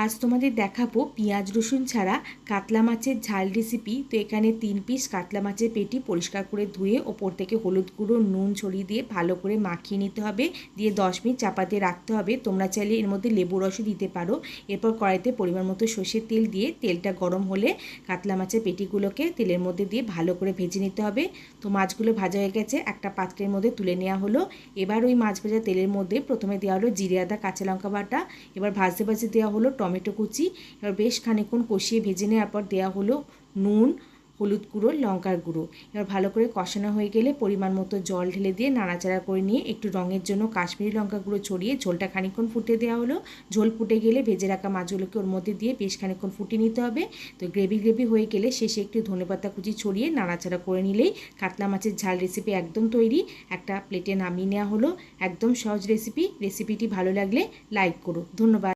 আজ তোমাদের দেখাবো পেঁয়াজ রসুন ছাড়া কাতলা মাছের ঝাল রেসিপি। তো এখানে 3 পিস কাতলা মাছের পেটি পরিষ্কার করে ধুয়ে ওপর থেকে হলুদ গুঁড়ো নুন ছড়িয়ে দিয়ে ভালো করে মাখিয়ে নিতে হবে, দিয়ে 10 মিনিট চাপা দিয়ে রাখতে হবে। তোমরা চাইলে এর মধ্যে লেবু রসও দিতে পারো। এরপর কড়াইতে পরিমাণ মতো সর্ষের তেল দিয়ে তেলটা গরম হলে কাতলা মাছের পেটিগুলোকে তেলের মধ্যে দিয়ে ভালো করে ভেজে নিতে হবে। তো মাছগুলো ভাজা হয়ে গেছে, একটা পাত্রের মধ্যে তুলে নেওয়া হলো। এবার ওই মাছ ভাজা তেলের মধ্যে প্রথমে দেওয়া হলো জিরে আদা কাঁচা লঙ্কা বাটা, এবার ভাজতে ভাজতে দেওয়া হলো টমেটো কুচি। এবার বেশ খানিকক্ষণ কষিয়ে ভেজে নেওয়ার পর দেওয়া হলো নুন, হলুদ গুঁড়ো, লঙ্কার গুঁড়ো। এবার ভালো করে কষানো হয়ে গেলে পরিমাণ মতো জল ঢেলে দিয়ে নাড়াচাড়া করে নিয়ে একটু রঙের জন্য কাশ্মীরি লঙ্কা গুঁড়ো ছড়িয়ে ঝোলটা খানিকক্ষণ ফুটে দেওয়া হলো। ঝোল ফুটে গেলে ভেজে রাখা মাছগুলোকে ওর মধ্যে দিয়ে বেশ খানিকক্ষণ ফুটিয়ে নিতে হবে। তো গ্রেভি হয়ে গেলে শেষে একটু ধনেপাতা কুচি ছড়িয়ে নাড়াচাড়া করে নিলেই কাতলা মাছের ঝাল রেসিপি একদম তৈরি। একটা প্লেটে নামিয়ে নেওয়া হলো। একদম সহজ রেসিপিটি ভালো লাগলে লাইক করো। ধন্যবাদ।